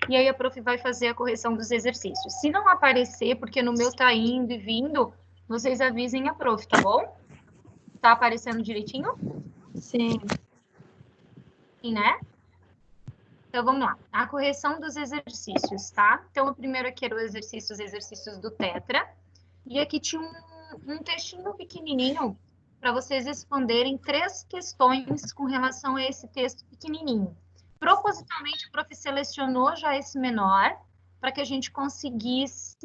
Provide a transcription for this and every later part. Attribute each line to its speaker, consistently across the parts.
Speaker 1: e aí a prof vai fazer a correção dos exercícios. Se não aparecer, porque no meu tá indo e vindo, vocês avisem a prof, tá bom? Tá aparecendo direitinho?
Speaker 2: Sim.
Speaker 1: Sim, né? Então, vamos lá. A correção dos exercícios, tá? Então, o primeiro aqui era os exercícios do Tetra. E aqui tinha um textinho pequenininho para vocês responderem 3 questões com relação a esse texto pequenininho. Propositalmente, o prof selecionou já esse menor para que a gente conseguisse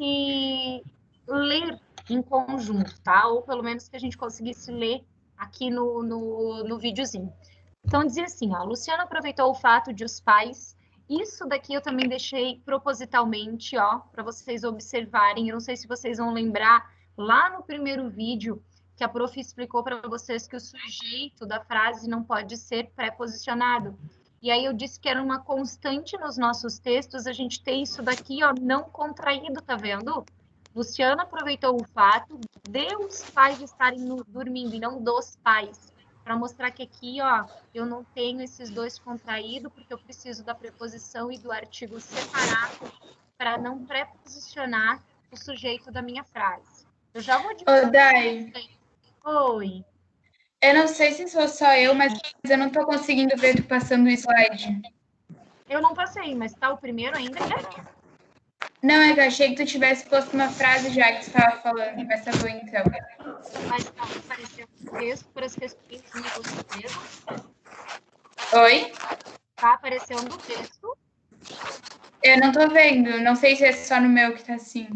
Speaker 1: ler em conjunto, tá? Ou pelo menos que a gente conseguisse ler aqui no videozinho. Então, dizia assim, ó, Luciano aproveitou o fato de os pais... Isso daqui eu também deixei propositalmente, ó, para vocês observarem. Eu não sei se vocês vão lembrar, lá no primeiro vídeo, que a prof explicou para vocês que o sujeito da frase não pode ser preposicionado. E aí eu disse que era uma constante nos nossos textos a gente ter isso daqui, ó, não contraído, tá vendo? Luciano aproveitou o fato de os pais estarem dormindo e não dos pais, para mostrar que aqui, ó, eu não tenho esses dois contraídos, porque eu preciso da preposição e do artigo separado para não preposicionar o sujeito da minha frase. Eu já vou
Speaker 3: Ô,
Speaker 1: adiantar.
Speaker 3: Dai,
Speaker 1: Oi.
Speaker 3: eu não sei se sou só eu, mas eu não tô conseguindo ver tu passando o slide.
Speaker 1: Eu não passei, mas tá o primeiro ainda?
Speaker 3: Não, é que eu achei que tu tivesse posto uma frase já que tu estava falando, mas tá bom então.
Speaker 1: Mas tá aparecendo o texto para as questões de vocês.
Speaker 3: Oi?
Speaker 1: Tá aparecendo o texto.
Speaker 3: Eu não tô vendo, não sei se é só no meu que tá assim.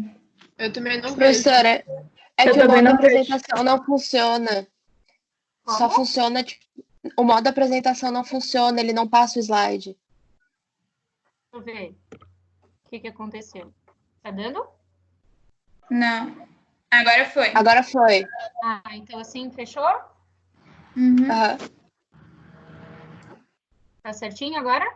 Speaker 2: Eu também não vejo.
Speaker 4: Professora, é que o modo apresentação não funciona.
Speaker 1: Como?
Speaker 4: Só funciona, tipo, o modo apresentação não funciona, ele não passa o slide.
Speaker 1: Deixa eu ver. O que aconteceu? Tá dando?
Speaker 3: Não. Agora foi.
Speaker 4: Agora foi.
Speaker 1: Ah, então assim, fechou?
Speaker 3: Uhum.
Speaker 4: Aham.
Speaker 1: Tá certinho agora?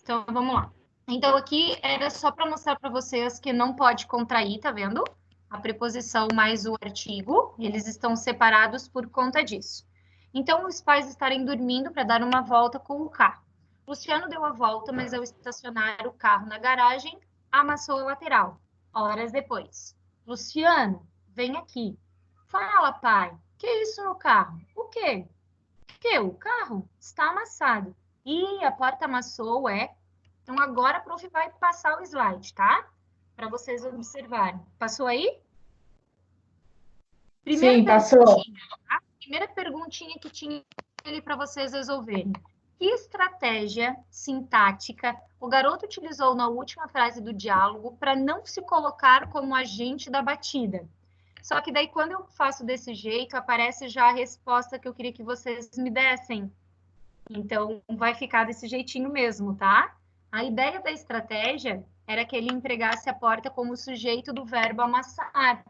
Speaker 1: Então, vamos lá. Então, aqui era só para mostrar para vocês que não pode contrair, tá vendo? A preposição mais o artigo, eles estão separados por conta disso. Então, os pais estarem dormindo para dar uma volta com o carro. Luciano deu a volta, mas ao estacionar o carro na garagem, amassou a lateral. Horas depois. Luciano, vem aqui. Fala, pai. Que é isso no carro? O quê? Que o carro está amassado. E a porta amassou, é. Então, agora a prof vai passar o slide, tá? Para vocês observarem. Passou aí?
Speaker 3: Sim, passou.
Speaker 1: Tá? Primeira perguntinha que tinha ali para vocês resolverem. Que estratégia sintática o garoto utilizou na última frase do diálogo para não se colocar como agente da batida? Só que daí, quando eu faço desse jeito, aparece já a resposta que eu queria que vocês me dessem. Então, vai ficar desse jeitinho mesmo, tá? A ideia da estratégia era que ele empregasse a porta como sujeito do verbo amassar.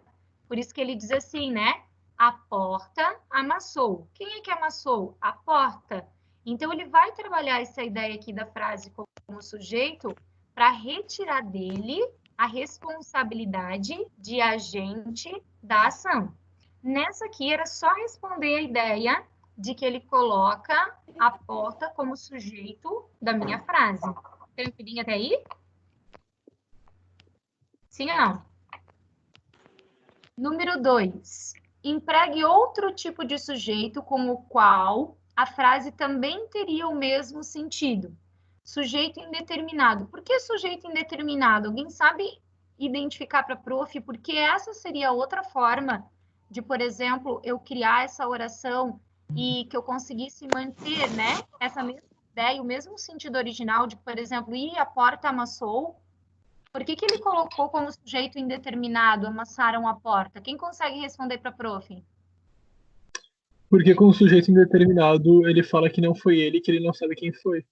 Speaker 1: Por isso que ele diz assim, né? A porta amassou. Quem é que amassou? A porta. Então, ele vai trabalhar essa ideia aqui da frase como sujeito para retirar dele a responsabilidade de agente da ação. Nessa aqui, era só responder a ideia de que ele coloca a porta como sujeito da minha frase. Tranquilinho até aí? Sim ou não? Número 2. Empregue outro tipo de sujeito com o qual a frase também teria o mesmo sentido. Sujeito indeterminado. Por que sujeito indeterminado? Alguém sabe identificar para a prof? Porque essa seria outra forma de, por exemplo, eu criar essa oração e que eu conseguisse manter, né, essa mesma ideia, o mesmo sentido original de, por exemplo, a porta amassou. Por que ele colocou como sujeito indeterminado, amassaram a porta? Quem consegue responder para a prof?
Speaker 5: Porque com o sujeito indeterminado, ele fala que não foi ele, que ele não sabe quem foi.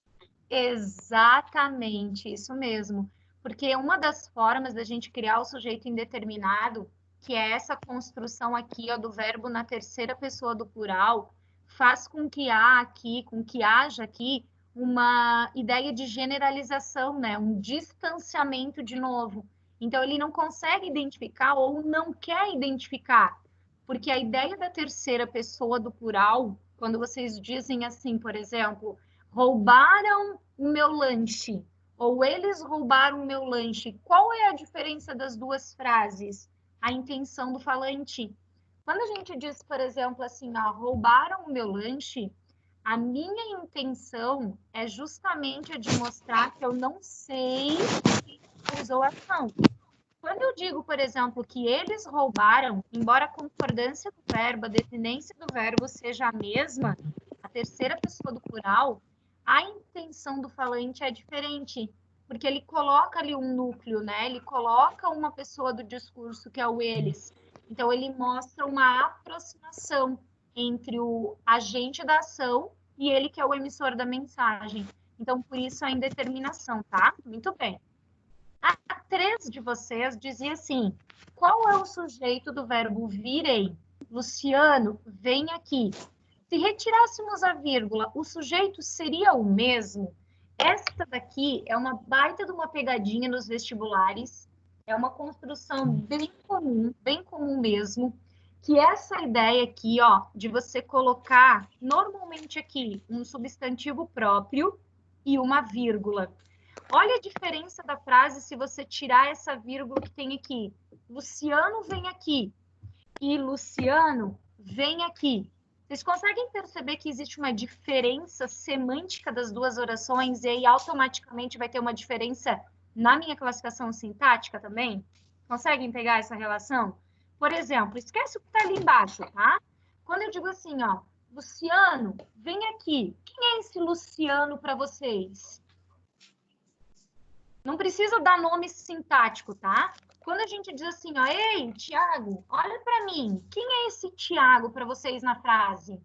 Speaker 1: Exatamente, isso mesmo. Porque uma das formas da gente criar o sujeito indeterminado, que é essa construção aqui, ó, do verbo na terceira pessoa do plural, faz com que haja aqui uma ideia de generalização, né? Um distanciamento de novo. Então, ele não consegue identificar ou não quer identificar. Porque a ideia da terceira pessoa do plural, quando vocês dizem assim, por exemplo, roubaram o meu lanche, ou eles roubaram o meu lanche. Qual é a diferença das duas frases? A intenção do falante. Quando a gente diz, por exemplo, assim, ó, roubaram o meu lanche, a minha intenção é justamente a de mostrar que eu não sei quem usou a ação. Quando eu digo, por exemplo, que eles roubaram, embora a concordância do verbo, a desinência do verbo seja a mesma, a terceira pessoa do plural, a intenção do falante é diferente, porque ele coloca ali um núcleo, né? Ele coloca uma pessoa do discurso, que é o eles. Então, ele mostra uma aproximação entre o agente da ação e ele, que é o emissor da mensagem. Então, por isso a indeterminação, tá? Muito bem. A 3 de vocês dizia assim: qual é o sujeito do verbo virei? Luciano, vem aqui. Se retirássemos a vírgula, o sujeito seria o mesmo? Esta daqui é uma baita de uma pegadinha nos vestibulares. É uma construção bem comum mesmo, que é essa ideia aqui, ó, de você colocar normalmente aqui um substantivo próprio e uma vírgula. Olha a diferença da frase se você tirar essa vírgula que tem aqui. Luciano vem aqui e Luciano vem aqui. Vocês conseguem perceber que existe uma diferença semântica das duas orações e aí automaticamente vai ter uma diferença na minha classificação sintática também? Conseguem pegar essa relação? Por exemplo, esquece o que está ali embaixo, tá? Quando eu digo assim, ó, Luciano, vem aqui. Quem é esse Luciano para vocês? Não precisa dar nome sintático, tá? Quando a gente diz assim, ó, ei, Tiago, olha para mim. Quem é esse Tiago para vocês na frase?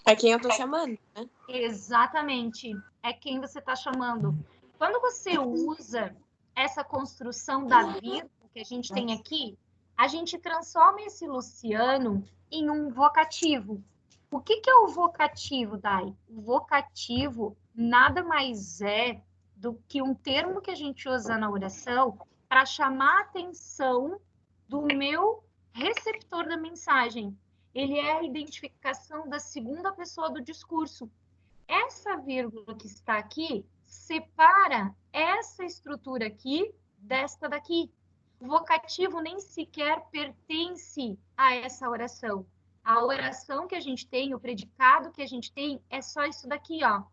Speaker 2: É quem eu tô chamando, né?
Speaker 1: Exatamente. É quem você está chamando. Quando você usa essa construção da vírgula que a gente tem aqui, a gente transforma esse Luciano em um vocativo. O que é o vocativo, Dai? O vocativo nada mais é do que um termo que a gente usa na oração para chamar a atenção do meu receptor da mensagem. Ele é a identificação da segunda pessoa do discurso. Essa vírgula que está aqui separa essa estrutura aqui desta daqui. O vocativo nem sequer pertence a essa oração. A oração que a gente tem, o predicado que a gente tem, é só isso daqui, ó.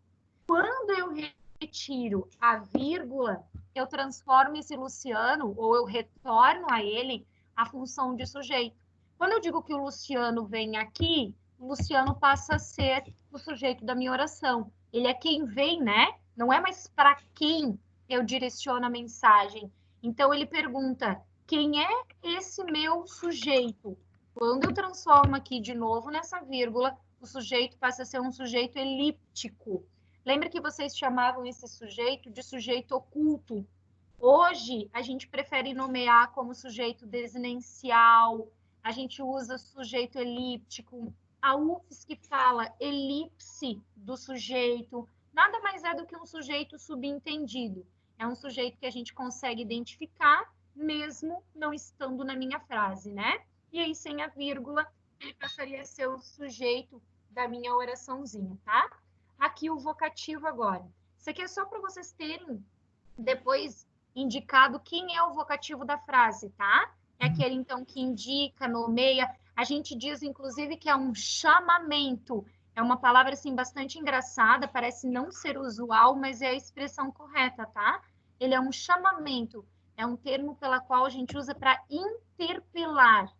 Speaker 1: Quando eu retiro a vírgula, eu transformo esse Luciano, ou eu retorno a ele a função de sujeito. Quando eu digo que o Luciano vem aqui, o Luciano passa a ser o sujeito da minha oração. Ele é quem vem, né? Não é mais para quem eu direciono a mensagem. Então, ele pergunta, quem é esse meu sujeito? Quando eu transformo aqui de novo nessa vírgula, o sujeito passa a ser um sujeito elíptico. Lembra que vocês chamavam esse sujeito de sujeito oculto? Hoje, a gente prefere nomear como sujeito desinencial, a gente usa sujeito elíptico. A UFSC fala elipse do sujeito. Nada mais é do que um sujeito subentendido. É um sujeito que a gente consegue identificar, mesmo não estando na minha frase, né? E aí, sem a vírgula, ele passaria a ser o sujeito da minha oraçãozinha, tá? Aqui o vocativo agora. Isso aqui é só para vocês terem depois indicado quem é o vocativo da frase, tá? É aquele, então, que indica, nomeia. A gente diz, inclusive, que é um chamamento. É uma palavra, assim, bastante engraçada, parece não ser usual, mas é a expressão correta, tá? Ele é um chamamento. É um termo pela qual a gente usa para interpelar.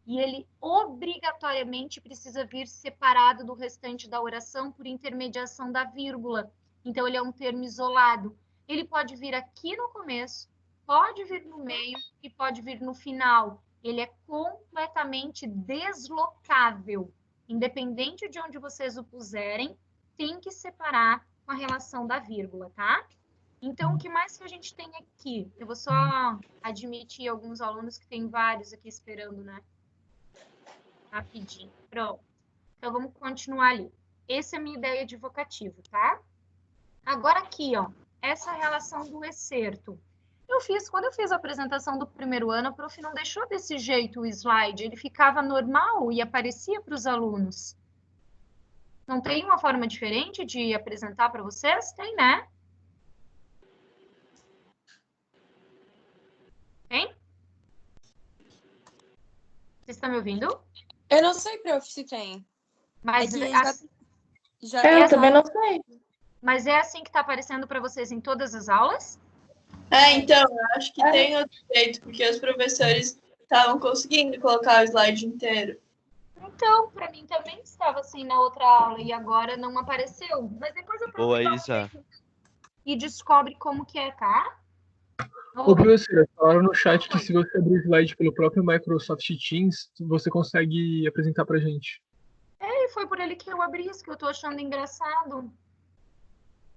Speaker 1: E ele obrigatoriamente precisa vir separado do restante da oração por intermediação da vírgula. Então, ele é um termo isolado. Ele pode vir aqui no começo, pode vir no meio e pode vir no final. Ele é completamente deslocável. Independente de onde vocês o puserem, tem que separar com a relação da vírgula, tá? Então, o que mais que a gente tem aqui? Eu vou só admitir alguns alunos que tem vários aqui esperando, né? Rapidinho. Pronto. Então, vamos continuar ali. Essa é a minha ideia de vocativo, tá? Agora aqui, ó. Essa relação do excerto. Quando eu fiz a apresentação do primeiro ano, a prof não deixou desse jeito o slide. Ele ficava normal e aparecia para os alunos. Não tem uma forma diferente de apresentar para vocês? Tem, né? Tem? Vocês estão me ouvindo?
Speaker 2: Eu não sei, prof, se tem.
Speaker 1: Mas,
Speaker 2: É que
Speaker 1: assim,
Speaker 3: Eu também não sei.
Speaker 1: mas é assim que está aparecendo para vocês em todas as aulas?
Speaker 6: Então, eu acho que tem outro jeito, porque os professores estavam conseguindo colocar o slide inteiro.
Speaker 1: Então, para mim também estava assim na outra aula e agora não apareceu. Mas depois eu
Speaker 7: Boa,
Speaker 1: provo
Speaker 7: Isa.
Speaker 1: e descobre como que é, tá?
Speaker 5: Ô, professora, falaram no chat que se você abrir o slide pelo próprio Microsoft Teams, você consegue apresentar pra gente.
Speaker 1: E foi por ele que eu abri isso, que eu tô achando engraçado.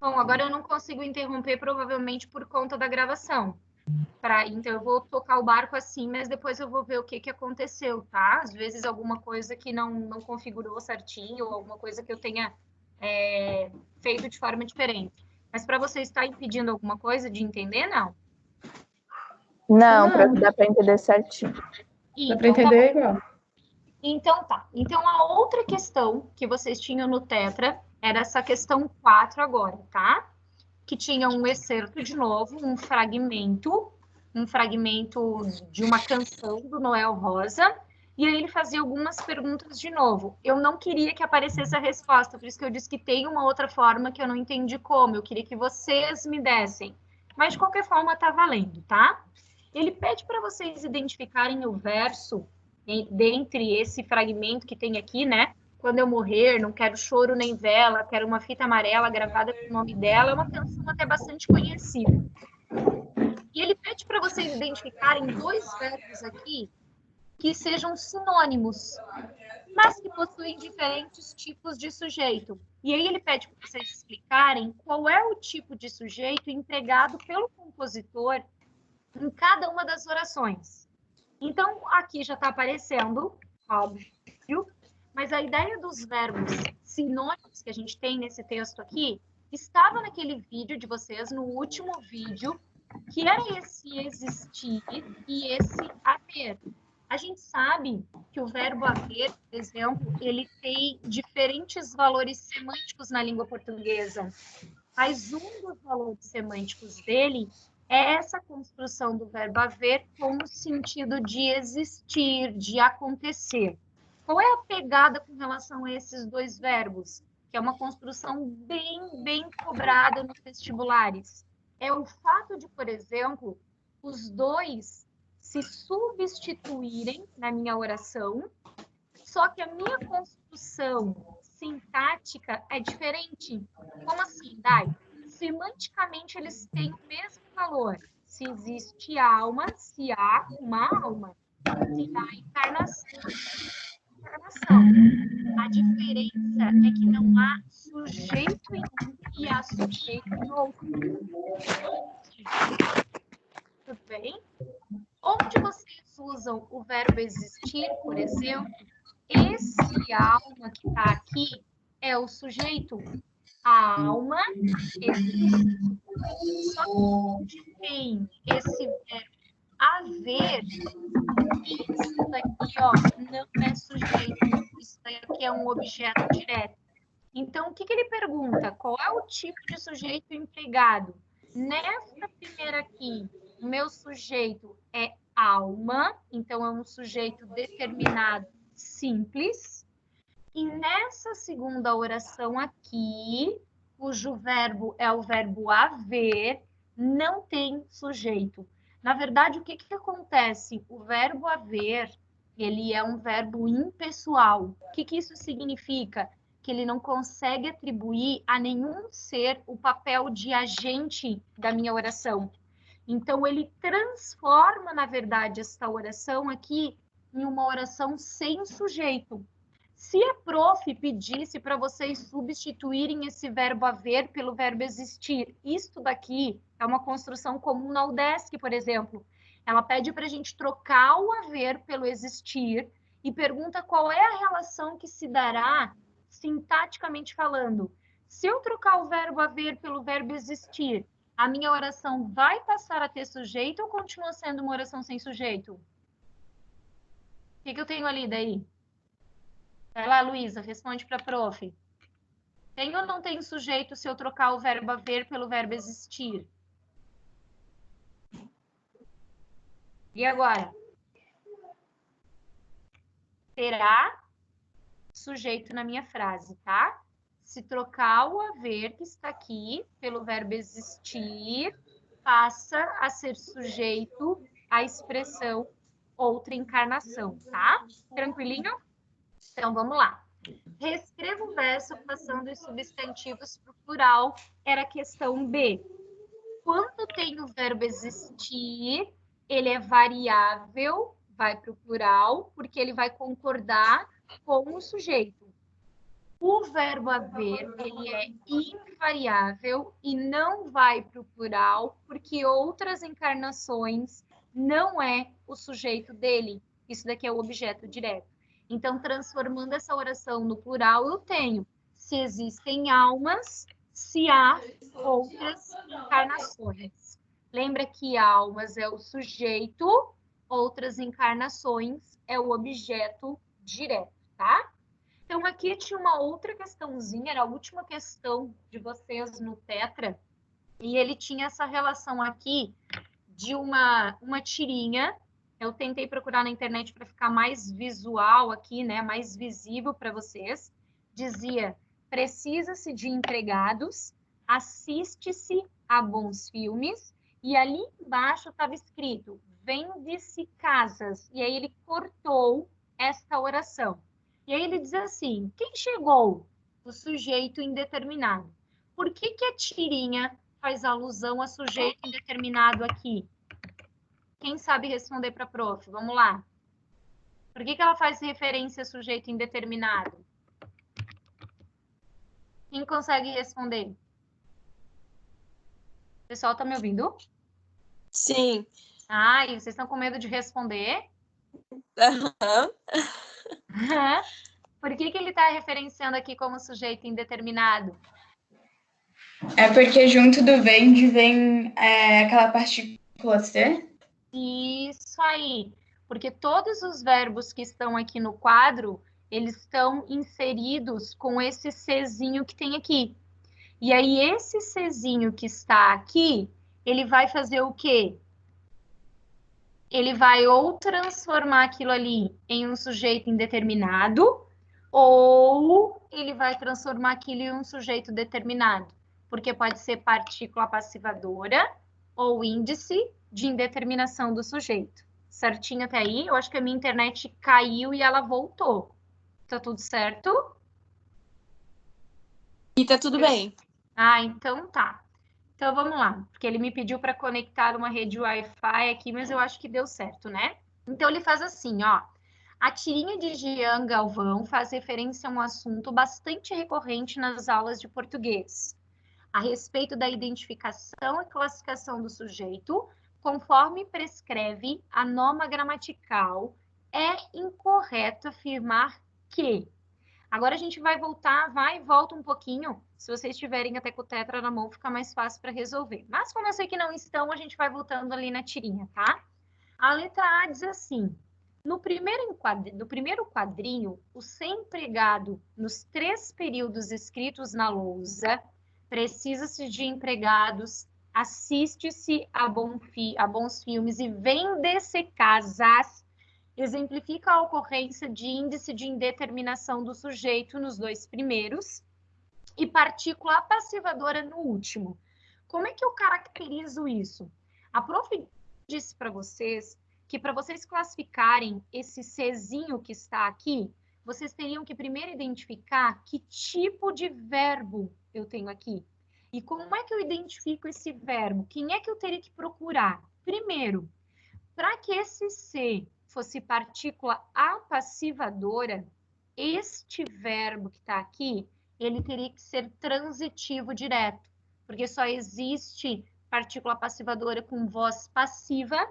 Speaker 1: Bom, agora eu não consigo interromper, provavelmente por conta da gravação. Então, eu vou tocar o barco assim, mas depois eu vou ver o que aconteceu, tá? Às vezes alguma coisa que não configurou certinho, ou alguma coisa que eu tenha feito de forma diferente. Mas para você está impedindo alguma coisa de entender, não?
Speaker 8: Não, dá para entender certinho.
Speaker 3: Dá para entender igual.
Speaker 1: Então tá. Então a outra questão que vocês tinham no Tetra era essa questão 4 agora, tá? Que tinha um excerto de novo, um fragmento de uma canção do Noel Rosa, e aí ele fazia algumas perguntas de novo. Eu não queria que aparecesse a resposta, por isso que eu disse que tem uma outra forma que eu não entendi como, eu queria que vocês me dessem. Mas de qualquer forma tá valendo, tá? Ele pede para vocês identificarem o verso dentre esse fragmento que tem aqui, né? Quando eu morrer, não quero choro nem vela, quero uma fita amarela gravada com o nome dela. É uma canção até bastante conhecida. E ele pede para vocês identificarem 2 verbos aqui que sejam sinônimos, mas que possuem diferentes tipos de sujeito. E aí ele pede para vocês explicarem qual é o tipo de sujeito empregado pelo compositor em cada uma das orações. Então, aqui já está aparecendo, óbvio, mas a ideia dos verbos sinônimos que a gente tem nesse texto aqui estava naquele vídeo de vocês, no último vídeo, que era esse existir e esse haver. A gente sabe que o verbo haver, por exemplo, ele tem diferentes valores semânticos na língua portuguesa, mas um dos valores semânticos dele é essa construção do verbo haver com o sentido de existir, de acontecer. Qual é a pegada com relação a esses 2 verbos? Que é uma construção bem cobrada nos vestibulares. É o fato de, por exemplo, os 2 se substituírem na minha oração, só que a minha construção sintática é diferente. Como assim, Dai? Semanticamente, eles têm o mesmo valor. Se existe alma, se há uma alma. Se há encarnação, a diferença é que não há sujeito em um e há sujeito em outro. Tudo bem? Onde vocês usam o verbo existir, por exemplo, esse alma que está aqui é o sujeito. A alma existe. Só que onde tem esse verbo haver, isso daqui, ó, não é sujeito. Isso daqui é um objeto direto. Então, o que ele pergunta? Qual é o tipo de sujeito empregado? Nesta primeira aqui, o meu sujeito é alma, então é um sujeito determinado simples. E nessa segunda oração aqui, cujo verbo é o verbo haver, não tem sujeito. Na verdade, o que acontece? O verbo haver, ele é um verbo impessoal. O que isso significa? Que ele não consegue atribuir a nenhum ser o papel de agente da minha oração. Então, ele transforma, na verdade, esta oração aqui em uma oração sem sujeito. Se a prof pedisse para vocês substituírem esse verbo haver pelo verbo existir, isto daqui é uma construção comum na UDESC, por exemplo. Ela pede para a gente trocar o haver pelo existir e pergunta qual é a relação que se dará sintaticamente falando. Se eu trocar o verbo haver pelo verbo existir, a minha oração vai passar a ter sujeito ou continua sendo uma oração sem sujeito? O que eu tenho ali daí? Vai lá, Luísa, responde para a prof. Tem ou não tem sujeito se eu trocar o verbo haver pelo verbo existir? E agora? Terá sujeito na minha frase, tá? Se trocar o haver que está aqui pelo verbo existir, passa a ser sujeito à expressão outra encarnação, tá? Tranquilinho? Então, vamos lá. Reescreva o verso passando os substantivos para o plural, era a questão B. Quando tem o verbo existir, ele é variável, vai para o plural, porque ele vai concordar com o sujeito. O verbo haver, ele é invariável e não vai para o plural, porque outras encarnações não é o sujeito dele. Isso daqui é o objeto direto. Então, transformando essa oração no plural, eu tenho se existem almas, se há outras encarnações. Lembra que almas é o sujeito, outras encarnações é o objeto direto, tá? Então, aqui tinha uma outra questãozinha, era a última questão de vocês no Tetra, e ele tinha essa relação aqui de uma tirinha. Eu tentei procurar na internet para ficar mais visual aqui, né, mais visível para vocês. Dizia, precisa-se de empregados, assiste-se a bons filmes, e ali embaixo estava escrito, vende-se casas. E aí ele cortou esta oração. E aí ele diz assim, quem chegou? O sujeito indeterminado. Por que que a tirinha faz alusão a sujeito indeterminado aqui? Quem sabe responder para a prof? Vamos lá. Por que que ela faz referência a sujeito indeterminado? Quem consegue responder? O pessoal está me ouvindo?
Speaker 2: Sim.
Speaker 1: Ah, e vocês estão com medo de responder?
Speaker 2: Aham.
Speaker 1: Por que que ele está referenciando aqui como sujeito indeterminado?
Speaker 3: É porque junto do vende vem aquela partícula C.
Speaker 1: Isso aí. Porque todos os verbos que estão aqui no quadro, eles estão inseridos com esse Czinho que tem aqui. E aí, esse Czinho que está aqui, ele vai fazer o quê? Ele vai ou transformar aquilo ali em um sujeito indeterminado, ou ele vai transformar aquilo em um sujeito determinado. Porque pode ser partícula passivadora ou índice de indeterminação do sujeito. Certinho até aí? Eu acho que a minha internet caiu e ela voltou. Tá tudo certo?
Speaker 2: E tá tudo bem.
Speaker 1: Ah, então tá. Então vamos lá, porque ele me pediu para conectar uma rede Wi-Fi aqui, mas eu acho que deu certo, né? Então ele faz assim, ó. A tirinha de Jean Galvão faz referência a um assunto bastante recorrente nas aulas de português, a respeito da identificação e classificação do sujeito, conforme prescreve a norma gramatical, é incorreto afirmar que. Agora a gente vai voltar, vai e volta um pouquinho. Se vocês estiverem até com o tetra na mão, fica mais fácil para resolver. Mas como eu sei que não estão, a gente vai voltando ali na tirinha, tá? A letra A diz assim, no primeiro quadrinho, o ser empregado nos 3 períodos escritos na lousa, precisa-se de empregados, assiste-se a bons filmes e vende-se casas, exemplifica a ocorrência de índice de indeterminação do sujeito nos 2 primeiros e partícula passivadora no último. Como é que eu caracterizo isso? A prof disse para vocês que para vocês classificarem esse Czinho que está aqui, vocês teriam que primeiro identificar que tipo de verbo eu tenho aqui. E como é que eu identifico esse verbo? Quem é que eu teria que procurar? Primeiro, para que esse C fosse partícula apassivadora, este verbo que está aqui, ele teria que ser transitivo direto, porque só existe partícula passivadora com voz passiva,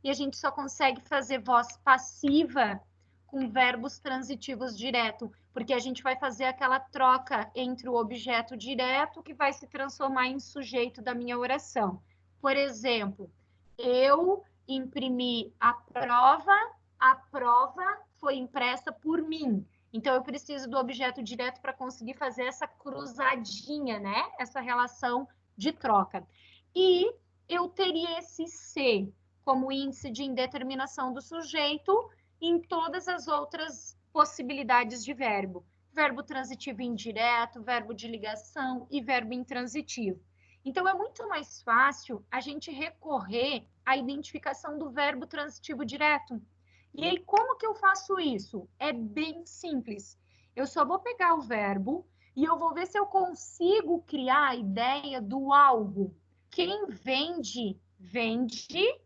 Speaker 1: e a gente só consegue fazer voz passiva com verbos transitivos direto, porque a gente vai fazer aquela troca entre o objeto direto que vai se transformar em sujeito da minha oração. Por exemplo, eu imprimi a prova foi impressa por mim. Então, eu preciso do objeto direto para conseguir fazer essa cruzadinha, né? Essa relação de troca. E eu teria esse C como índice de indeterminação do sujeito em todas as outras possibilidades de verbo. Verbo transitivo indireto, verbo de ligação e verbo intransitivo. Então, é muito mais fácil a gente recorrer à identificação do verbo transitivo direto. E aí, como que eu faço isso? É bem simples. Eu só vou pegar o verbo e eu vou ver se eu consigo criar a ideia do algo. Quem vende, vende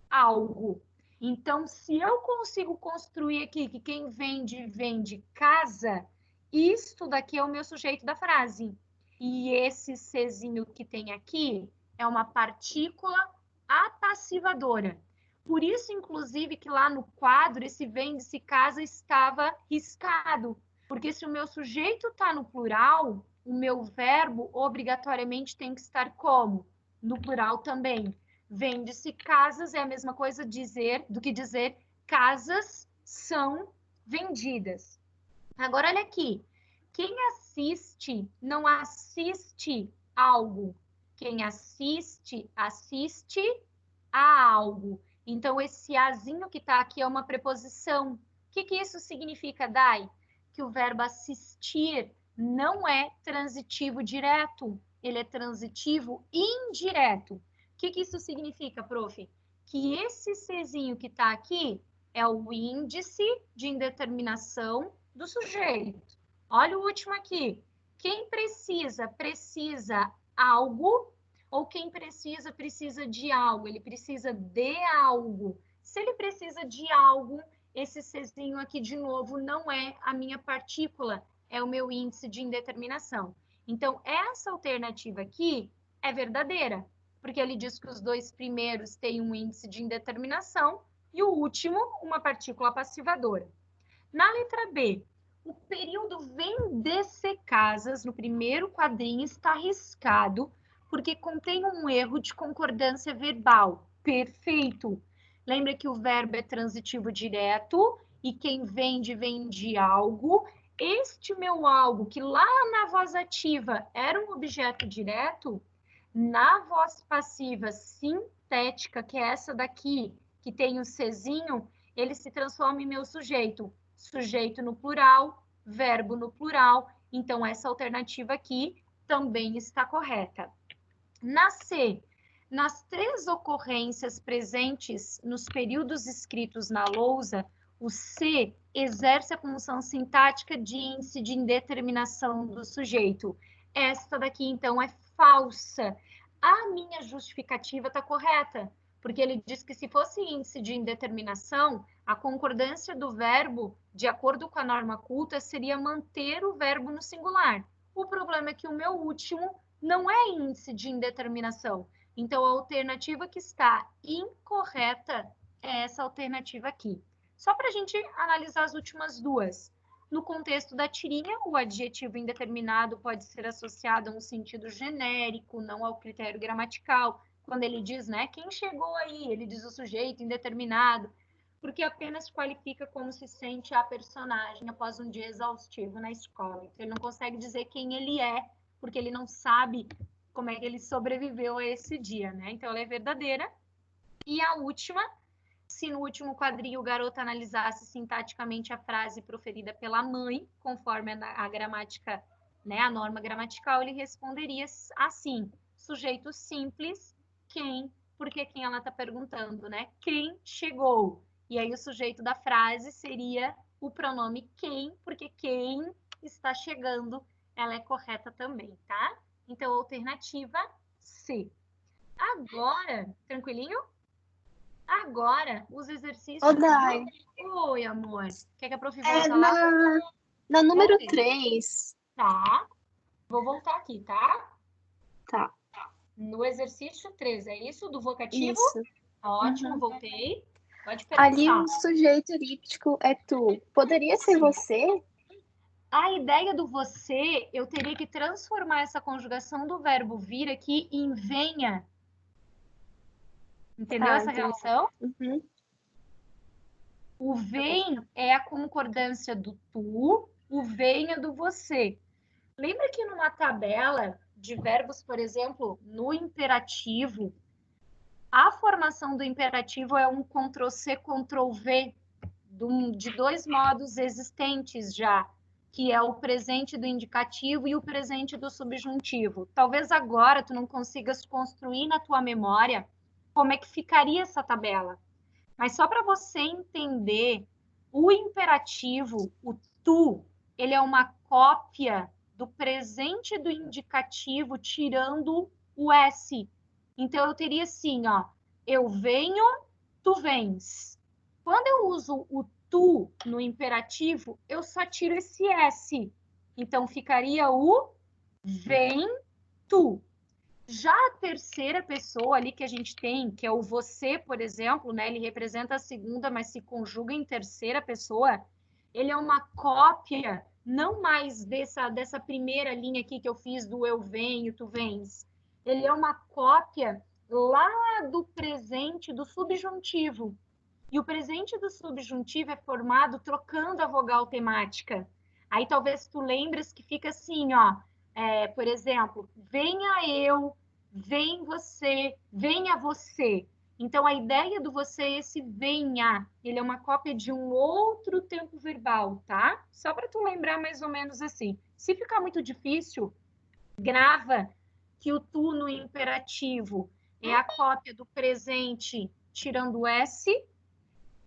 Speaker 1: algo. Então, se eu consigo construir aqui que quem vende, vende casa, isto daqui é o meu sujeito da frase. E esse Czinho que tem aqui é uma partícula apassivadora. Por isso, inclusive, que lá no quadro, esse vende-se casa estava riscado. Porque se o meu sujeito está no plural, o meu verbo obrigatoriamente tem que estar como? No plural também. Vende-se casas é a mesma coisa do que dizer casas são vendidas. Agora, olha aqui. Quem assiste não assiste algo. Quem assiste, assiste a algo. Então, esse azinho que está aqui é uma preposição. O que isso significa, Dai? Que o verbo assistir não é transitivo direto, ele é transitivo indireto. O que isso significa, prof? Que esse Czinho que está aqui é o índice de indeterminação do sujeito. Olha o último aqui. Quem precisa, precisa algo, ou quem precisa, precisa de algo. Ele precisa de algo. Se ele precisa de algo, esse Czinho aqui, de novo, não é a minha partícula, é o meu índice de indeterminação. Então, essa alternativa aqui é verdadeira, porque ele diz que os dois primeiros têm um índice de indeterminação e o último, uma partícula passivadora. Na letra B, o período vender-se casas, no primeiro quadrinho, está riscado, porque contém um erro de concordância verbal. Perfeito! Lembra que o verbo é transitivo direto e quem vende, vende algo. Este meu algo, que lá na voz ativa era um objeto direto, na voz passiva sintética, que é essa daqui, que tem o Czinho, ele se transforma em meu sujeito. Sujeito no plural, verbo no plural. Então, essa alternativa aqui também está correta. Na C, nas 3 ocorrências presentes nos períodos escritos na lousa, o C exerce a função sintática de índice de indeterminação do sujeito. Esta daqui, então, é falsa. A minha justificativa está correta, porque ele diz que se fosse índice de indeterminação, a concordância do verbo, de acordo com a norma culta, seria manter o verbo no singular. O problema é que o meu último não é índice de indeterminação. Então, a alternativa que está incorreta é essa alternativa aqui. Só para a gente analisar as últimas duas. No contexto da tirinha, o adjetivo indeterminado pode ser associado a um sentido genérico, não ao critério gramatical. Quando ele diz, né, quem chegou aí? Ele diz o sujeito indeterminado, porque apenas qualifica como se sente a personagem após um dia exaustivo na escola. Então, ele não consegue dizer quem ele é, porque ele não sabe como é que ele sobreviveu a esse dia, né? Então, ela é verdadeira. E a última, se no último quadrinho o garoto analisasse sintaticamente a frase proferida pela mãe, conforme a gramática, né, a norma gramatical, ele responderia assim, sujeito simples, quem, porque quem ela está perguntando, né? Quem chegou? E aí o sujeito da frase seria o pronome quem, porque quem está chegando, ela é correta também, tá? Então, alternativa C. Agora, tranquilinho? Agora, os exercícios...
Speaker 4: Ô, Dai.
Speaker 1: Oi, amor. Quer que a prof volte lá?
Speaker 4: Na número
Speaker 1: Voltei.
Speaker 4: 3.
Speaker 1: Tá. Vou voltar aqui, tá?
Speaker 4: Tá.
Speaker 1: No exercício 3, é isso? Do vocativo?
Speaker 4: Isso.
Speaker 1: Ótimo, voltei. Pode perguntar.
Speaker 4: Ali o sujeito elíptico é tu. Poderia ser você?
Speaker 1: A ideia do você, eu teria que transformar essa conjugação do verbo vir aqui em venha. Entendeu essa
Speaker 4: entendi.
Speaker 1: relação?
Speaker 4: Uhum.
Speaker 1: O vem é a concordância do tu, o vem é do você. Lembra que numa tabela de verbos, por exemplo, no imperativo, a formação do imperativo é um Ctrl+C, Ctrl+V, de dois modos existentes já, que é o presente do indicativo e o presente do subjuntivo. Talvez agora tu não consigas construir na tua memória como é que ficaria essa tabela. Mas só para você entender, o imperativo, o tu, ele é uma cópia do presente do indicativo tirando o S. Então, eu teria assim, ó, eu venho, tu vens. Quando eu uso o tu no imperativo, eu só tiro esse S. Então, ficaria o vem, tu. Já a terceira pessoa ali que a gente tem, que é o você, por exemplo, né? Ele representa a segunda, mas se conjuga em terceira pessoa. Ele é uma cópia, não mais dessa primeira linha aqui que eu fiz do eu venho, tu vens. Ele é uma cópia lá do presente do subjuntivo. E o presente do subjuntivo é formado trocando a vogal temática. Aí talvez tu lembres que fica assim, ó. Por exemplo, venha eu, vem você, venha você. Então, a ideia do você é esse venha. Ele é uma cópia de um outro tempo verbal, tá? Só para tu lembrar mais ou menos assim. Se ficar muito difícil, grava que o tu no imperativo é a cópia do presente tirando o S.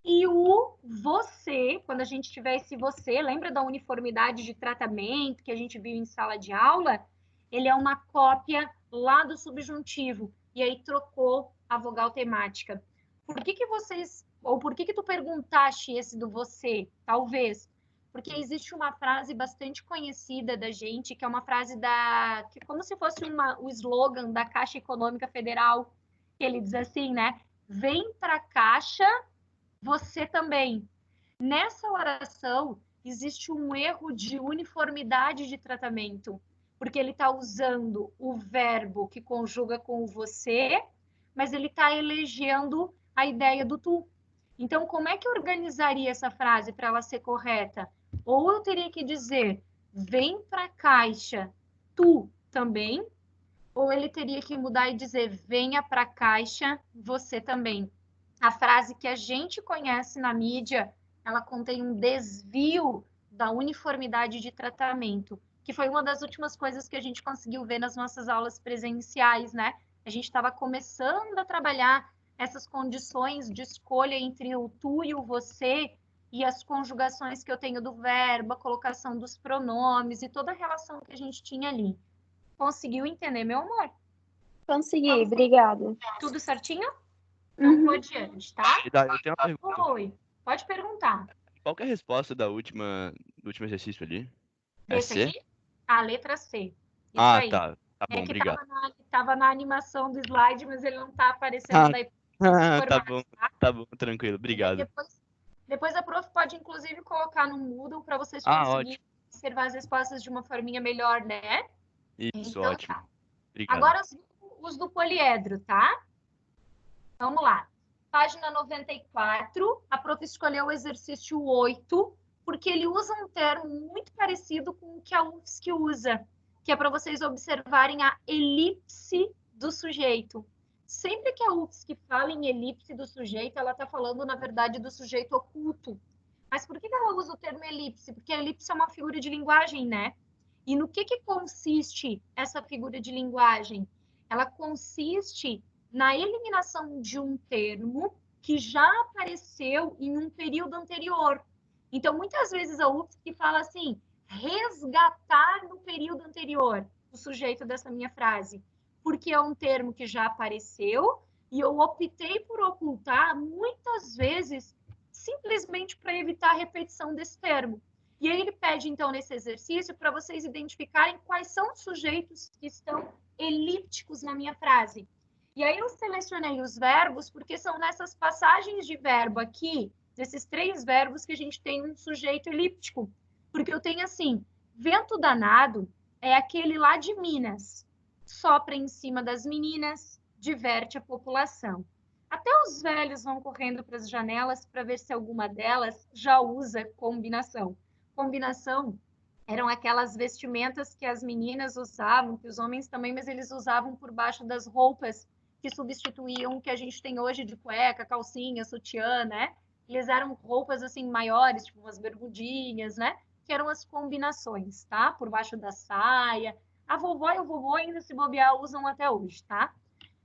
Speaker 1: E o você, quando a gente tiver esse você, lembra da uniformidade de tratamento que a gente viu em sala de aula? Ele é uma cópia lá do subjuntivo. E aí trocou a vogal temática. Por que vocês... Ou por que tu perguntaste esse do você? Talvez. Porque existe uma frase bastante conhecida da gente, que é uma frase que é como se fosse o slogan da Caixa Econômica Federal. Que ele diz assim, né? Vem pra Caixa... Você também. Nessa oração, existe um erro de uniformidade de tratamento, porque ele está usando o verbo que conjuga com o você, mas ele está elegendo a ideia do tu. Então, como é que eu organizaria essa frase para ela ser correta? Ou eu teria que dizer, vem para a caixa, tu também, ou ele teria que mudar e dizer, venha para a caixa, você também. A frase que a gente conhece na mídia, ela contém um desvio da uniformidade de tratamento, que foi uma das últimas coisas que a gente conseguiu ver nas nossas aulas presenciais, né? A gente estava começando a trabalhar essas condições de escolha entre o tu e o você, e as conjugações que eu tenho do verbo, a colocação dos pronomes e toda a relação que a gente tinha ali. Conseguiu entender, meu amor?
Speaker 2: Consegui, obrigada.
Speaker 1: Tudo certinho? Então, vou adiante, tá?
Speaker 7: Eu tenho uma pergunta.
Speaker 1: Oi, pode perguntar.
Speaker 7: Qual que é a resposta do último exercício ali? É
Speaker 1: Esse
Speaker 7: C?
Speaker 1: aqui? A letra C. Isso
Speaker 7: Ah,
Speaker 1: aí.
Speaker 7: tá. Tá bom,
Speaker 1: É que
Speaker 7: obrigado.
Speaker 1: tava na animação do slide, mas ele não tá aparecendo daí.
Speaker 7: Tá bom, tranquilo, obrigado.
Speaker 1: Depois a prof pode, inclusive, colocar no Moodle para vocês conseguirem observar as respostas de uma forminha melhor, né?
Speaker 7: Isso,
Speaker 1: então,
Speaker 7: ótimo.
Speaker 1: Tá.
Speaker 7: Obrigado.
Speaker 1: Agora, os do poliedro, tá? Vamos lá. Página 94, a prof escolheu o exercício 8, porque ele usa um termo muito parecido com o que a UFSC usa, que é para vocês observarem a elipse do sujeito. Sempre que a UFSC fala em elipse do sujeito, ela está falando, na verdade, do sujeito oculto. Mas por que ela usa o termo elipse? Porque a elipse é uma figura de linguagem, né? E no que consiste essa figura de linguagem? Ela consiste na eliminação de um termo que já apareceu em um período anterior. Então, muitas vezes a UFSC fala assim, resgatar no período anterior, o sujeito dessa minha frase, porque é um termo que já apareceu e eu optei por ocultar muitas vezes simplesmente para evitar a repetição desse termo. E aí ele pede, então, nesse exercício, para vocês identificarem quais são os sujeitos que estão elípticos na minha frase. E aí eu selecionei os verbos, porque são nessas passagens de verbo aqui, desses 3 verbos, que a gente tem um sujeito elíptico. Porque eu tenho assim, vento danado é aquele lá de Minas, sopra em cima das meninas, diverte a população. Até os velhos vão correndo para as janelas para ver se alguma delas já usa combinação. Combinação eram aquelas vestimentas que as meninas usavam, que os homens também, mas eles usavam por baixo das roupas que substituíam o que a gente tem hoje de cueca, calcinha, sutiã, né? Eles eram roupas assim maiores, tipo umas bermudinhas, né? Que eram as combinações, tá? Por baixo da saia. A vovó e o vovô ainda se bobear usam até hoje, tá?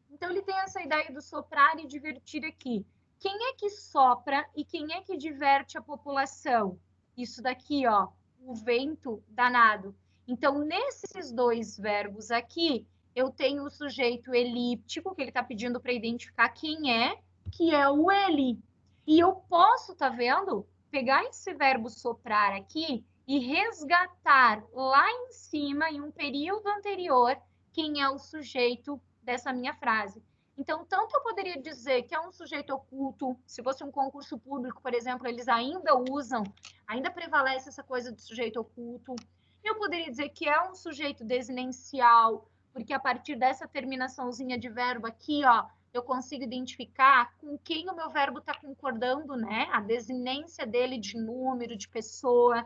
Speaker 1: Então ele tem essa ideia do soprar e divertir aqui. Quem é que sopra e quem é que diverte a população? Isso daqui, ó, o vento danado. Então, nesses dois verbos aqui, eu tenho o sujeito elíptico, que ele está pedindo para identificar quem é, que é o ele. E eu posso, tá vendo? Pegar esse verbo soprar aqui e resgatar lá em cima, em um período anterior, quem é o sujeito dessa minha frase. Então, tanto eu poderia dizer que é um sujeito oculto, se fosse um concurso público, por exemplo, eles ainda usam, ainda prevalece essa coisa do sujeito oculto. Eu poderia dizer que é um sujeito desinencial, porque a partir dessa terminaçãozinha de verbo aqui, ó, eu consigo identificar com quem o meu verbo está concordando, né? A desinência dele de número, de pessoa.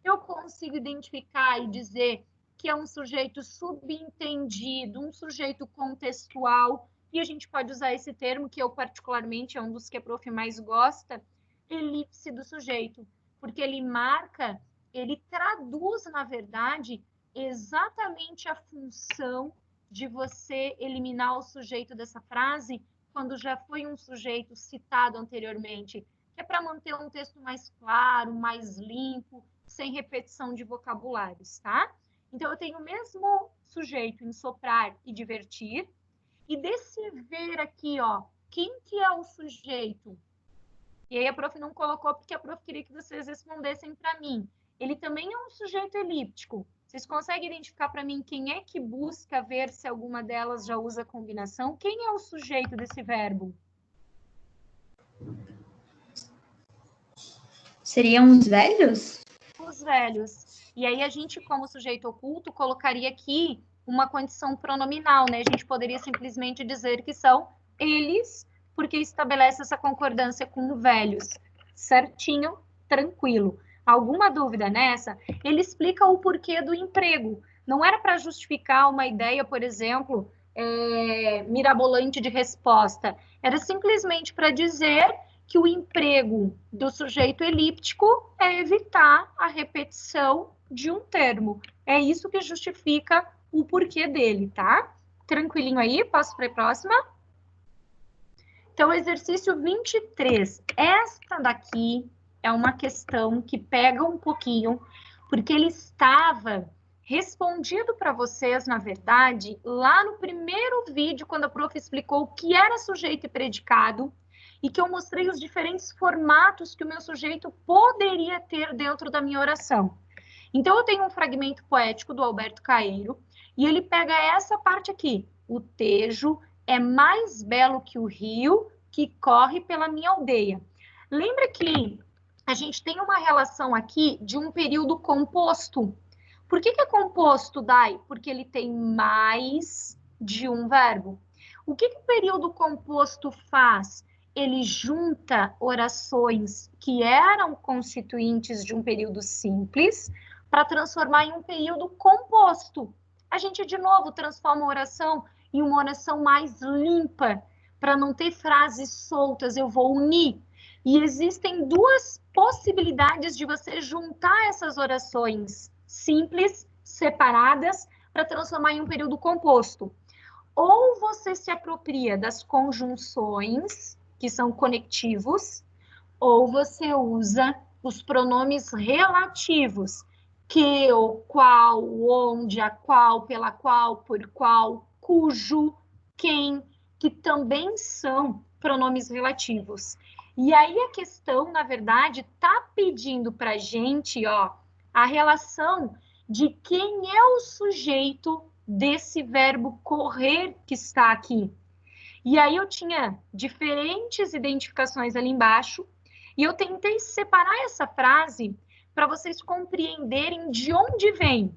Speaker 1: Eu consigo identificar e dizer que é um sujeito subentendido, um sujeito contextual, e a gente pode usar esse termo, que eu particularmente, é um dos que a prof mais gosta, elipse do sujeito, porque ele marca, ele traduz, na verdade, exatamente a função de você eliminar o sujeito dessa frase quando já foi um sujeito citado anteriormente, que é para manter um texto mais claro, mais limpo, sem repetição de vocabulários, tá? Então, eu tenho o mesmo sujeito em soprar e divertir, e desse ver aqui, ó, quem que é o sujeito? E aí a prof não colocou porque a prof queria que vocês respondessem para mim. Ele também é um sujeito elíptico. Vocês conseguem identificar para mim quem é que busca ver se alguma delas já usa combinação? Quem é o sujeito desse verbo?
Speaker 3: Seriam os velhos?
Speaker 1: Os velhos. E aí a gente, como sujeito oculto, colocaria aqui uma condição pronominal, né? A gente poderia simplesmente dizer que são eles, porque estabelece essa concordância com velhos. Certinho, tranquilo. Alguma dúvida nessa? Ele explica o porquê do emprego. Não era para justificar uma ideia, por exemplo, mirabolante de resposta. Era simplesmente para dizer que o emprego do sujeito elíptico é evitar a repetição de um termo. É isso que justifica o porquê dele, tá? Tranquilinho aí? Posso para a próxima? Então, exercício 23. Esta daqui é uma questão que pega um pouquinho, porque ele estava respondido para vocês, na verdade, lá no primeiro vídeo, quando a prof explicou o que era sujeito e predicado, e que eu mostrei os diferentes formatos que o meu sujeito poderia ter dentro da minha oração. Então, eu tenho um fragmento poético do Alberto Caeiro, e ele pega essa parte aqui. O Tejo é mais belo que o rio que corre pela minha aldeia. Lembra que a gente tem uma relação aqui de um período composto. Por que é composto, Dai? Porque ele tem mais de um verbo. O que o período composto faz? Ele junta orações que eram constituintes de um período simples para transformar em um período composto. A gente, de novo, transforma a oração em uma oração mais limpa, para não ter frases soltas, eu vou unir. E existem duas possibilidades de você juntar essas orações simples, separadas, para transformar em um período composto. Ou você se apropria das conjunções, que são conectivos, ou você usa os pronomes relativos, que, o qual, onde, a qual, pela qual, por qual, cujo, quem, que também são pronomes relativos. E aí a questão, na verdade, está pedindo para a gente, ó, a relação de quem é o sujeito desse verbo correr que está aqui. E aí eu tinha diferentes identificações ali embaixo, e eu tentei separar essa frase para vocês compreenderem de onde vem.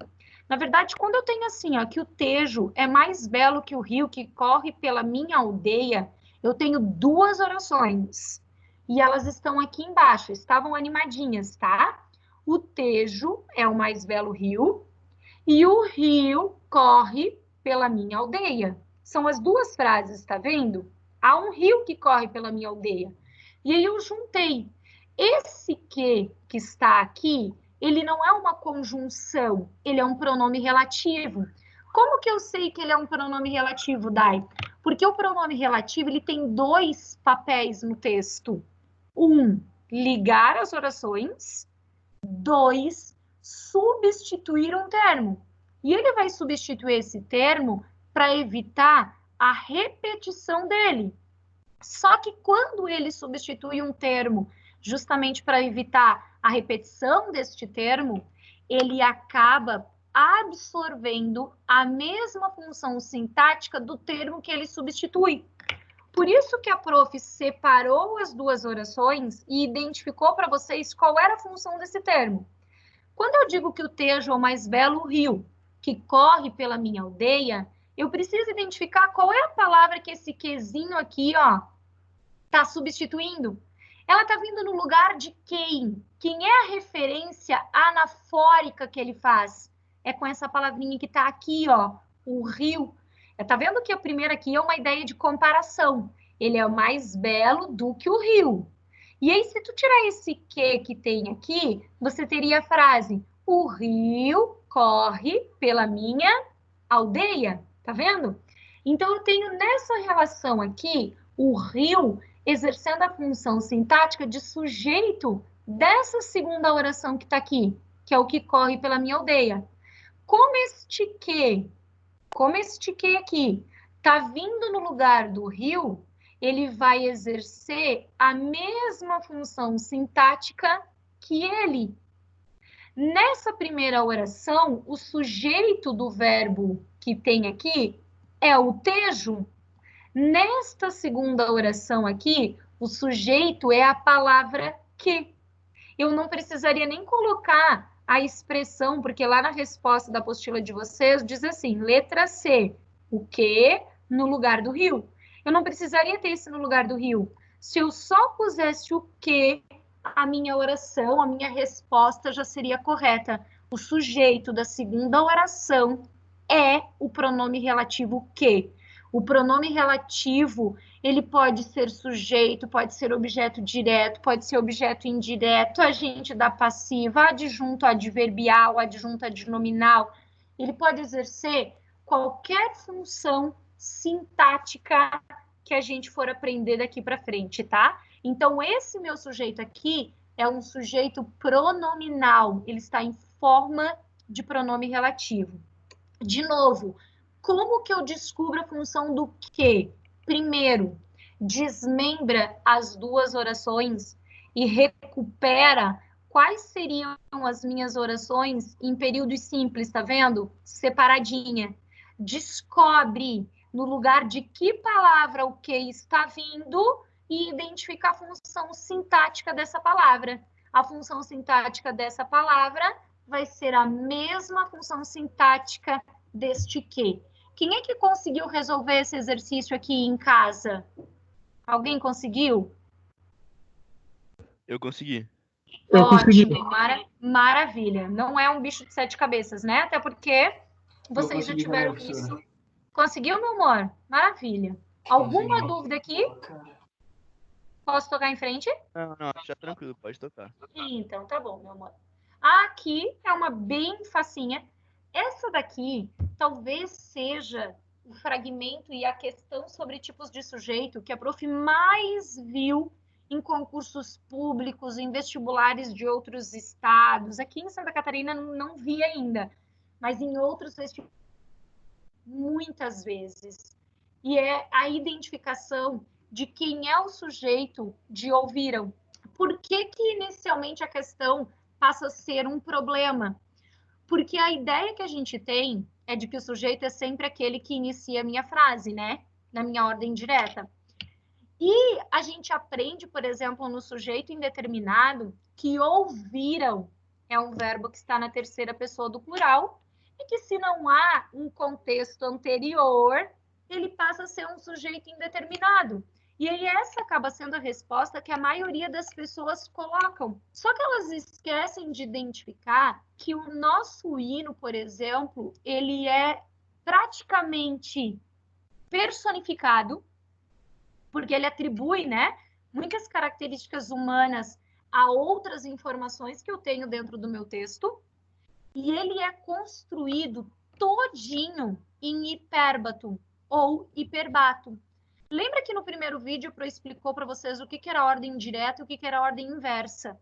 Speaker 1: Na verdade, quando eu tenho assim, ó, que o Tejo é mais belo que o rio que corre pela minha aldeia, Eu tenho 2 orações. E elas estão aqui embaixo, estavam animadinhas, tá? O Tejo é o mais belo rio, e o rio corre pela minha aldeia. São as 2 frases, tá vendo? Há um rio que corre pela minha aldeia. E aí eu juntei. Esse que está aqui, ele não é uma conjunção, ele é um pronome relativo. Como que eu sei que ele é um pronome relativo, Dai? Porque o pronome relativo, ele tem 2 papéis no texto. 1, ligar as orações. 2, substituir um termo. E ele vai substituir esse termo para evitar a repetição dele. Só que quando ele substitui um termo justamente para evitar a repetição deste termo, ele acaba absorvendo a mesma função sintática do termo que ele substitui. Por isso que a prof separou as 2 orações e identificou para vocês qual era a função desse termo. Quando eu digo que o Tejo é o mais belo rio que corre pela minha aldeia, eu preciso identificar qual é a palavra que esse quezinho aqui, ó, está substituindo. Ela está vindo no lugar de quem? Quem é a referência anafórica que ele faz? É com essa palavrinha que está aqui, ó, o rio. Tá vendo que a primeira aqui é uma ideia de comparação. Ele é mais belo do que o rio. E aí, se tu tirar esse que tem aqui, você teria a frase: o rio corre pela minha aldeia. Tá vendo? Então, eu tenho nessa relação aqui o rio exercendo a função sintática de sujeito dessa segunda oração que está aqui, que é o que corre pela minha aldeia. Como este que aqui está vindo no lugar do rio, ele vai exercer a mesma função sintática que ele. Nessa primeira oração, o sujeito do verbo que tem aqui é o Tejo. Nesta segunda oração aqui, o sujeito é a palavra que. Eu não precisaria nem colocar a expressão, porque lá na resposta da apostila de vocês diz assim, letra C, o que no lugar do rio. Eu não precisaria ter esse no lugar do rio. Se eu só pusesse o que, a minha oração, a minha resposta já seria correta. O sujeito da segunda oração é o pronome relativo que. O pronome relativo, ele pode ser sujeito, pode ser objeto direto, pode ser objeto indireto, agente da passiva, adjunto adverbial, adjunto adnominal. Ele pode exercer qualquer função sintática que a gente for aprender daqui para frente, tá? Então, esse meu sujeito aqui é um sujeito pronominal, ele está em forma de pronome relativo. De novo, como que eu descubro a função do que? Primeiro, desmembra as 2 orações e recupera quais seriam as minhas orações em períodos simples, tá vendo? Separadinha. Descobre no lugar de que palavra o que está vindo e identifica a função sintática dessa palavra. A função sintática dessa palavra vai ser a mesma função sintática deste que. Quem é que conseguiu resolver esse exercício aqui em casa? Alguém conseguiu?
Speaker 7: Eu consegui.
Speaker 5: Eu consegui.
Speaker 1: Ótimo, maravilha. Não é um bicho de 7 cabeças, né? Até porque vocês já tiveram isso. Conseguiu, meu amor? Maravilha. Alguma dúvida aqui? Posso tocar em frente?
Speaker 7: Não, já tranquilo, pode tocar.
Speaker 1: Então, tá bom, meu amor. Aqui é uma bem facinha. Essa daqui talvez seja o fragmento e a questão sobre tipos de sujeito que a prof mais viu em concursos públicos, em vestibulares de outros estados. Aqui em Santa Catarina não vi ainda, mas em outros vestibulares muitas vezes. E é a identificação de quem é o sujeito de ouviram. Por que inicialmente a questão passa a ser um problema? Porque a ideia que a gente tem é de que o sujeito é sempre aquele que inicia a minha frase, né? Na minha ordem direta. E a gente aprende, por exemplo, no sujeito indeterminado, que ouviram é um verbo que está na terceira pessoa do plural e que se não há um contexto anterior, ele passa a ser um sujeito indeterminado. E aí essa acaba sendo a resposta que a maioria das pessoas colocam. Só que elas esquecem de identificar que o nosso hino, por exemplo, ele é praticamente personificado, porque ele atribui, né, muitas características humanas a outras informações que eu tenho dentro do meu texto, e ele é construído todinho em hipérbato ou hiperbato. Lembra que no primeiro vídeo eu explicou para vocês o que era a ordem direta e o que era a ordem inversa?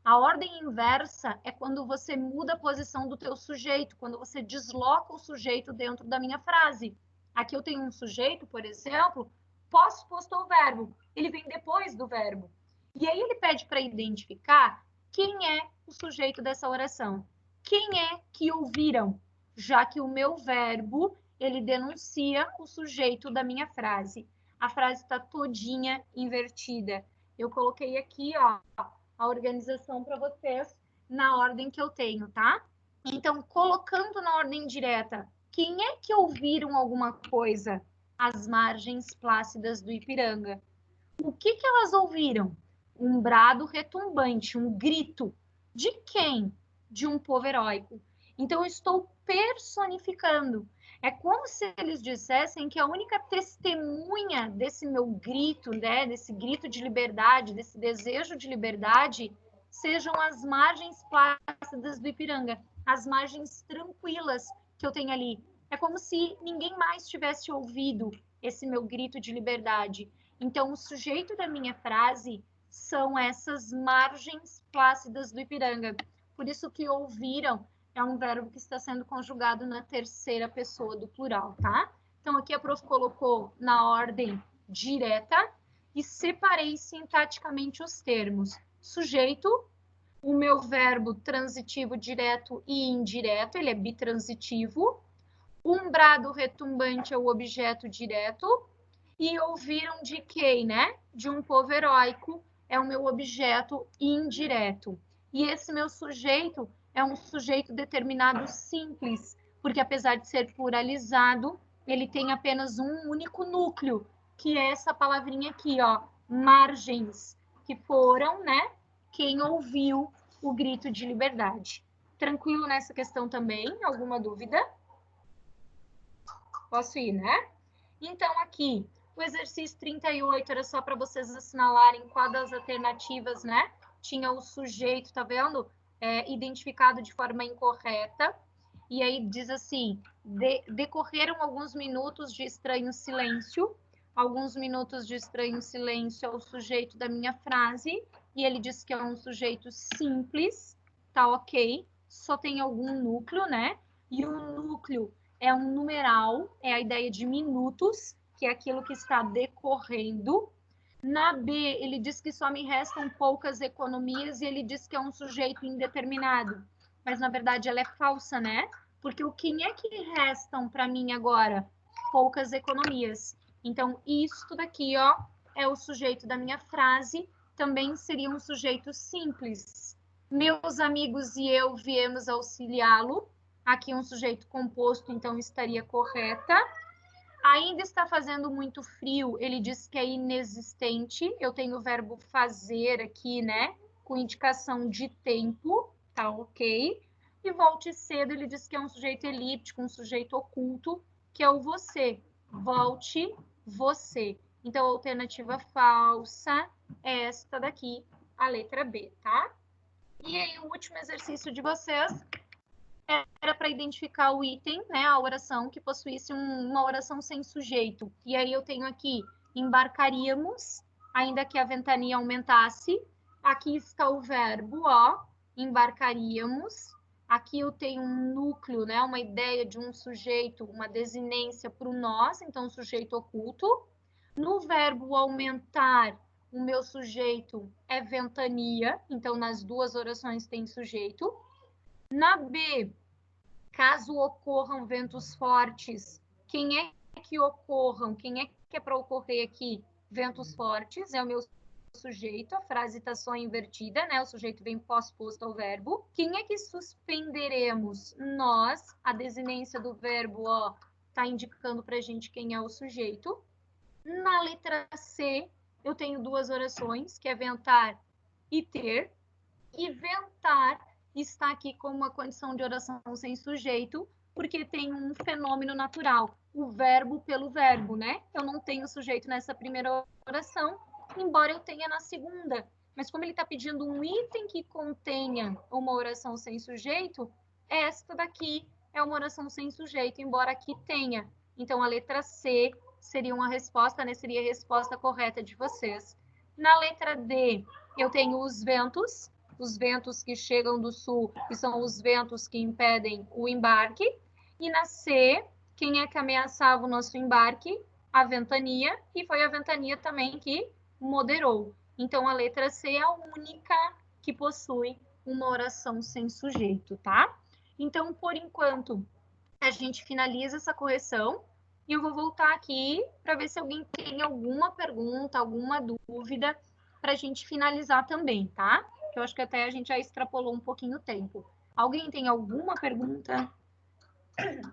Speaker 1: A ordem inversa é quando você muda a posição do teu sujeito, quando você desloca o sujeito dentro da minha frase. Aqui eu tenho um sujeito, por exemplo, posto ao verbo. Ele vem depois do verbo. E aí ele pede para identificar quem é o sujeito dessa oração. Quem é que ouviram? Já que o meu verbo, ele denuncia o sujeito da minha frase. A frase está todinha invertida. Eu coloquei aqui, ó, a organização para vocês na ordem que eu tenho, tá? Então, colocando na ordem direta, quem é que ouviram alguma coisa? As margens plácidas do Ipiranga. O que elas ouviram? Um brado retumbante, um grito. De quem? De um povo heróico. Então, eu estou personificando. É como se eles dissessem que a única testemunha desse meu grito, né, desse grito de liberdade, desse desejo de liberdade, sejam as margens plácidas do Ipiranga, as margens tranquilas que eu tenho ali. É como se ninguém mais tivesse ouvido esse meu grito de liberdade. Então, o sujeito da minha frase são essas margens plácidas do Ipiranga. Por isso que ouviram é um verbo que está sendo conjugado na terceira pessoa do plural, tá? Então, aqui a prof colocou na ordem direta e separei sintaticamente os termos. Sujeito, o meu verbo transitivo direto e indireto, ele é bitransitivo. Um brado retumbante é o objeto direto. E ouviram de quem, né? De um povo heróico, é o meu objeto indireto. E esse meu sujeito é um sujeito determinado simples, porque apesar de ser pluralizado, ele tem apenas um único núcleo, que é essa palavrinha aqui, ó, margens, que foram, né, quem ouviu o grito de liberdade. Tranquilo nessa questão também? Alguma dúvida? Posso ir, né? Então, aqui, o exercício 38 era só para vocês assinalarem qual das alternativas, né? Tinha o sujeito, tá vendo? Identificado de forma incorreta. E aí diz assim, decorreram alguns minutos de estranho silêncio. Alguns minutos de estranho silêncio é o sujeito da minha frase. E ele diz que é um sujeito simples, tá ok? Só tem algum núcleo, né? E o núcleo é um numeral, é a ideia de minutos, que é aquilo que está decorrendo. Na B, ele diz que só me restam poucas economias e ele diz que é um sujeito indeterminado. Mas, na verdade, ela é falsa, né? Porque o quem é que restam para mim agora? Poucas economias. Então, isto daqui, ó, é o sujeito da minha frase. Também seria um sujeito simples. Meus amigos e eu viemos auxiliá-lo. Aqui um sujeito composto, então estaria correta. Ainda está fazendo muito frio, ele diz que é inexistente. Eu tenho o verbo fazer aqui, né? Com indicação de tempo, tá ok? E volte cedo, ele diz que é um sujeito elíptico, um sujeito oculto, que é o você. Volte, você. Então, a alternativa falsa é esta daqui, a letra B, tá? E aí, o último exercício de vocês era para identificar o item, né, a oração que possuísse uma oração sem sujeito. E aí eu tenho aqui, embarcaríamos, ainda que a ventania aumentasse. Aqui está o verbo, ó, embarcaríamos. Aqui eu tenho um núcleo, né, uma ideia de um sujeito, uma desinência para o nós, então sujeito oculto. No verbo aumentar, o meu sujeito é ventania, então nas duas orações tem sujeito. Na B, caso ocorram ventos fortes, quem é que ocorram? Quem é que é para ocorrer aqui? Ventos fortes, é o meu sujeito, a frase está só invertida, né? O sujeito vem pós-posto ao verbo. Quem é que suspenderemos? Nós, a desinência do verbo, ó, tá indicando para a gente quem é o sujeito. Na letra C, eu tenho duas orações, que é ventar e ter. E ventar está aqui como uma condição de oração sem sujeito, porque tem um fenômeno natural, o verbo pelo verbo, né? Eu não tenho sujeito nessa primeira oração, embora eu tenha na segunda. Mas como ele está pedindo um item que contenha uma oração sem sujeito, esta daqui é uma oração sem sujeito, embora aqui tenha. Então, a letra C seria uma resposta, né? Seria a resposta correta de vocês. Na letra D, eu tenho os ventos que chegam do sul, que são os ventos que impedem o embarque. E na C, quem é que ameaçava o nosso embarque? A ventania, e foi a ventania também que moderou. Então, a letra C é a única que possui uma oração sem sujeito, tá? Então, por enquanto, a gente finaliza essa correção e eu vou voltar aqui para ver se alguém tem alguma pergunta, alguma dúvida para a gente finalizar também, tá? Que eu acho que até a gente já extrapolou um pouquinho o tempo. Alguém tem alguma pergunta?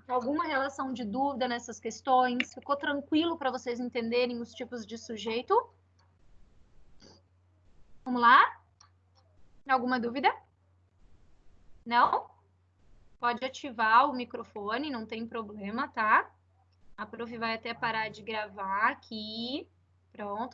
Speaker 1: Alguma relação de dúvida nessas questões? Ficou tranquilo para vocês entenderem os tipos de sujeito? Vamos lá? Alguma dúvida? Não? Pode ativar o microfone, não tem problema, tá? A prof vai até parar de gravar aqui. Pronto.